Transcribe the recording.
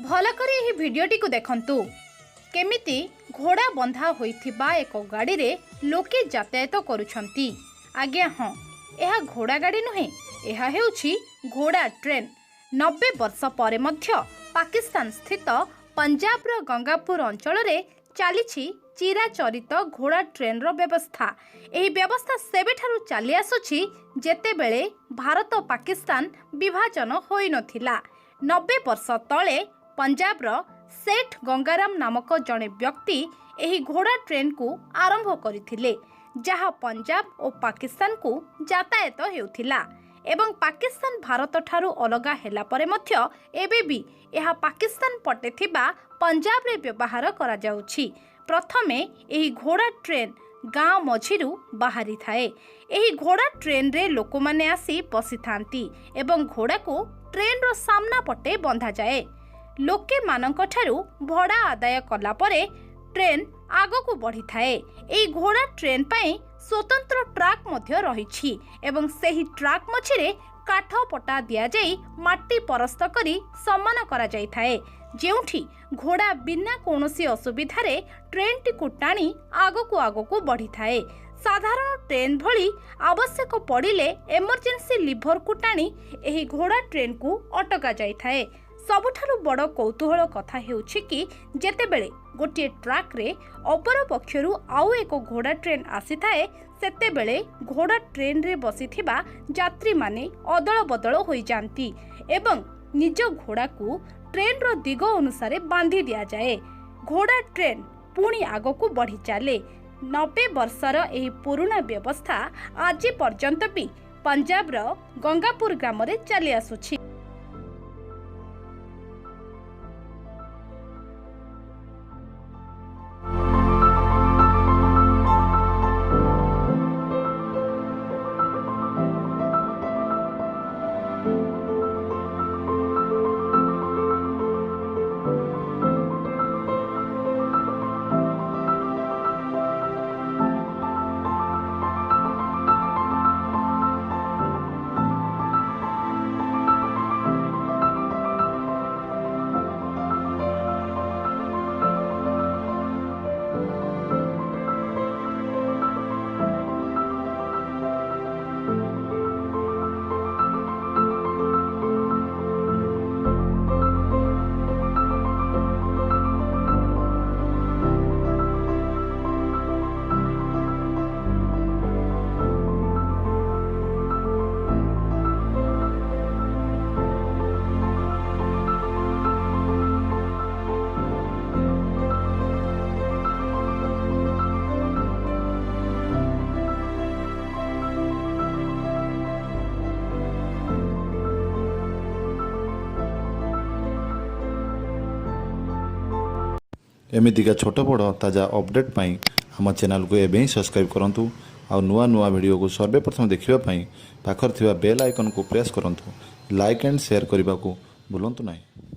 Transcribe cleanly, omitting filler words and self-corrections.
भलकर यह भिडटी को देखंतु केमिति घोड़ा बंधा होइथिबा एक गाड़ी रे लोके यातायात करुछंती। आज्ञा हाँ, यह घोड़ा गाड़ी नुहे, यह हेउछि घोड़ा ट्रेन। 90 वर्ष परे मध्य पाकिस्तान स्थित पंजाब रो गंगापुर अंचल रे चली चिराचरित घोड़ा ट्रेन रो व्यवस्था। एही व्यवस्था सेबेठारु चली आसुछि जेतेबेले भारत पाकिस्तान विभाजन होई नथिला। 90 वर्ष तले पंजाब रो सेठ गंगाराम नामक जड़े व्यक्ति एही घोड़ा ट्रेन को आरंभ करथिले, जहाँ पंजाब और पाकिस्तान को यातायात हेउथिला एवं पाकिस्तान भारत ठारू अलगा हेला परे मध्य एबे भी यह पाकिस्तान पटे थिबा पंजाब रे व्यवहार करा जाउछि। प्रथमे एही घोड़ा ट्रेन गाँव मझिरु बाहरी थाए। एही घोड़ा ट्रेन रे लोक माने आसी बसी थांती एवं घोड़ा को ट्रेन रो सामना पटे बंधा जाए। लोके मानक ठारू भड़ा आदाय कला परे ट्रेन आगो को बढ़ी थाए। एही घोड़ा ट्रेन पाई स्वतंत्र ट्रैक मध्य रहिछि एवं सेही ट्रैक मझिरे काठ पटा दिया जाई माटी परस्त करी सम्मान करा जाई थाए, जेउठी घोड़ा बिना कोनोसी असुविधारे ट्रेन टी को टाणी आगो को बढ़ी थाए। साधारण ट्रेन भली आवश्यक पड़िले इमरजेंसी लिभर को टाणी एही घोड़ा ट्रेन को अटका जाई थाए। सबुठारु बड़ कौतूहल कथा हेउछि कि जेतेबेले गोटे ट्रैक रे अपर पक्षरु आउ एक घोड़ा ट्रेन आसी थाए, सेतेबेले घोड़ा ट्रेन रे बसिथिबा यात्री माने अदल बदल होई जांती एवं निज घोड़ा को ट्रेन रो दिग अनुसार बांधी दिया जाए। घोड़ा ट्रेन पुणी आगो को बढ़ी चले। 90 वर्षर एही पुराना व्यवस्था आज पर्यंत भी पंजाब रो गंगापुर ग्राम रे चली आसुछि। एमितिका छोट बड़ ताजा अपडेट पाई आम चैनल को एबे ही सब्सक्राइब करंतु और नुआ नुआ वीडियो को सर्वप्रथम देखिबा पाई पाखर थिबा बेल आइकन को प्रेस करंतु। लाइक एंड शेयर करने को भूलंतु नहीं।